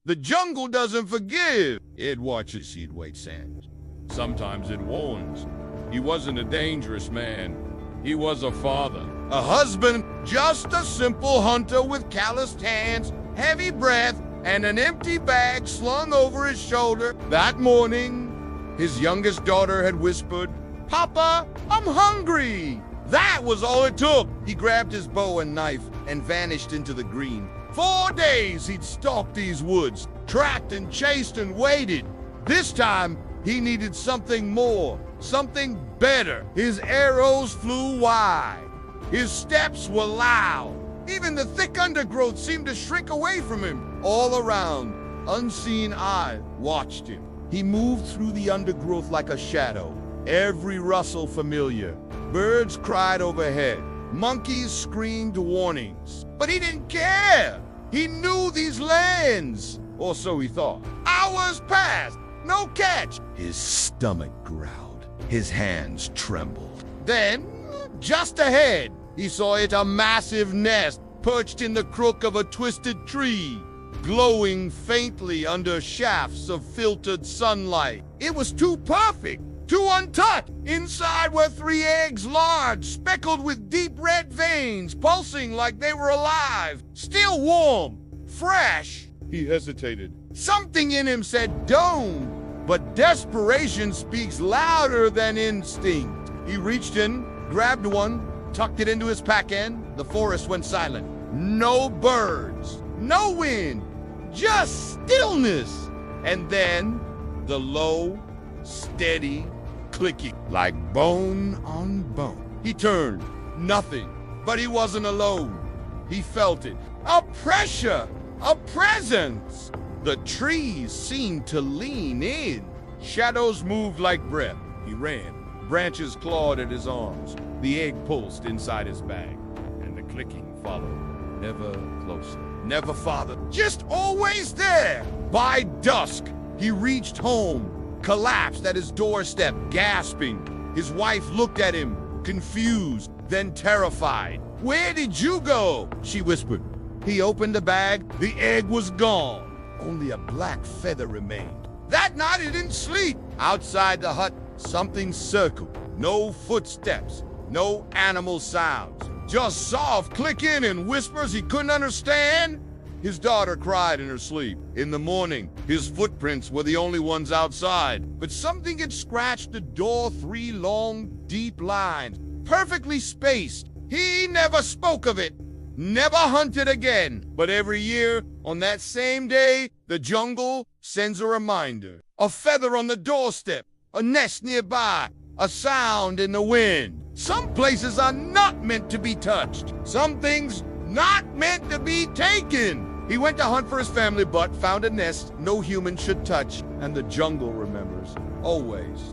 The jungle doesn't forgive. It watches, it waits, and sometimes it warns. He wasn't a dangerous man. He was a father, a husband, just a simple hunter with calloused hands, heavy breath, and an empty bag slung over his shoulder. That morning, his youngest daughter had whispered, "Papa, I'm hungry." That was all it took. He grabbed his bow and knife and vanished into the green. 4 days he'd stalked these woods, tracked and chased and waited. This time, he needed something more, something better. His arrows flew wide. His steps were loud. Even the thick undergrowth seemed to shrink away from him. All around, unseen eyes watched him. He moved through the undergrowth like a shadow, every rustle familiar. Birds cried overhead. Monkeys screamed warnings. But he didn't care. He knew these lands, or so he thought. Hours passed. No catch. His stomach growled. His hands trembled. Then, just ahead, he saw it, a massive nest perched in the crook of a twisted tree, glowing faintly under shafts of filtered sunlight. It was too perfect, too untouched. Inside were 3 eggs, large, speckled with deep red veins, pulsing like they were alive, still warm, fresh. He hesitated. Something in him said, "Don't," but desperation speaks louder than instinct. He reached in, grabbed one, tucked it into his pack end. The forest went silent. No birds, no wind, just stillness. And then the low, steady clicking, like bone on bone. He turned. Nothing. But he wasn't alone. He felt it. A pressure, a presence. The trees seemed to lean in. Shadows moved like breath. He ran. Branches clawed at his arms. The egg pulsed inside his bag, and the clicking followed. Never closer, never farther, just always there. By dusk, he reached home, collapsed at his doorstep, gasping. His wife looked at him, confused, then terrified. "Where did you go?" she whispered. He opened the bag. The egg was gone. Only a black feather remained. That night he didn't sleep. Outside the hut, something circled. No footsteps, no animal sounds. Just soft clicking and whispers he couldn't understand. His daughter cried in her sleep. In the morning, his footprints were the only ones outside. But something had scratched the door, 3 long, deep lines, perfectly spaced. He never spoke of it, never hunted again. But every year, on that same day, the jungle sends a reminder. A feather on the doorstep, a nest nearby, a sound in the wind. Some places are not meant to be touched. Some things not meant to be taken. He went to hunt for his family, but found a nest no human should touch. And the jungle remembers, always.